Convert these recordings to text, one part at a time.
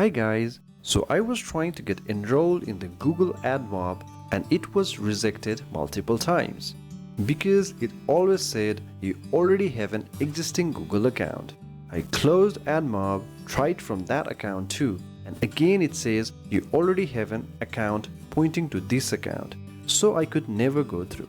Hi guys, so I was trying to get enrolled in the Google AdMob and it was rejected multiple times because it always said you already have an existing Google account. I closed AdMob, tried from that account too, and again it says you already have an account pointing to this account, so I could never go through.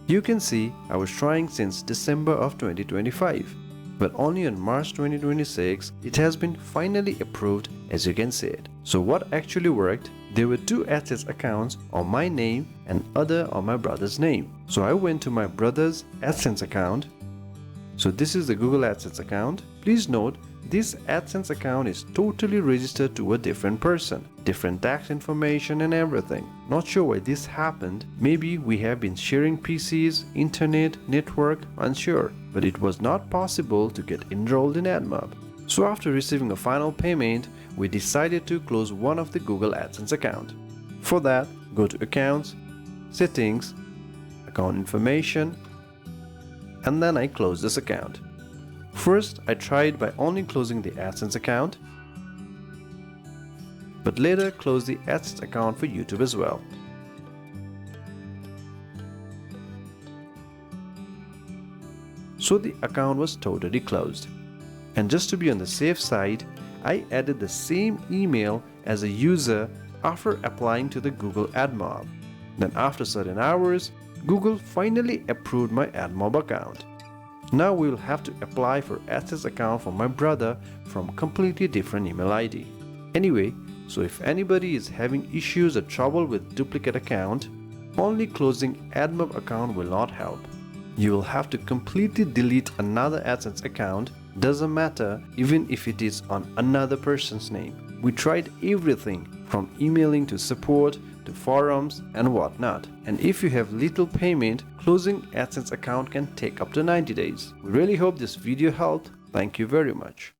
You can see I was trying since December of 2025. But only on March 2026, it has been finally approved, as you can see it. So what actually worked? There were two Adsense accounts on my name and other on my brother's name. So I went to my brother's Adsense account. So this is the Google Adsense account. Please note, this Adsense account is totally registered to a different person, different tax information and everything. Not sure why this happened. Maybe we have been sharing PCs, internet, network, unsure. But it was not possible to get enrolled in AdMob. So after receiving a final payment, we decided to close one of the Google Adsense account. For that, go to Accounts, Settings, Account Information, and then I close this account. First, I tried by only closing the Adsense account, but later closed the Adsense account for YouTube as well. So the account was totally closed. And just to be on the safe side, I added the same email as a user after applying to the Google AdMob. Then after certain hours, Google finally approved my AdMob account. Now we will have to apply for Adsense account for my brother from completely different email ID. Anyway, so if anybody is having issues or trouble with duplicate account, only closing AdMob account will not help. You will have to completely delete another Adsense account, doesn't matter even if it is on another person's name. We tried everything from emailing to support to forums and whatnot. And if you have little payment, closing Adsense account can take up to 90 days. We really hope this video helped. Thank you very much.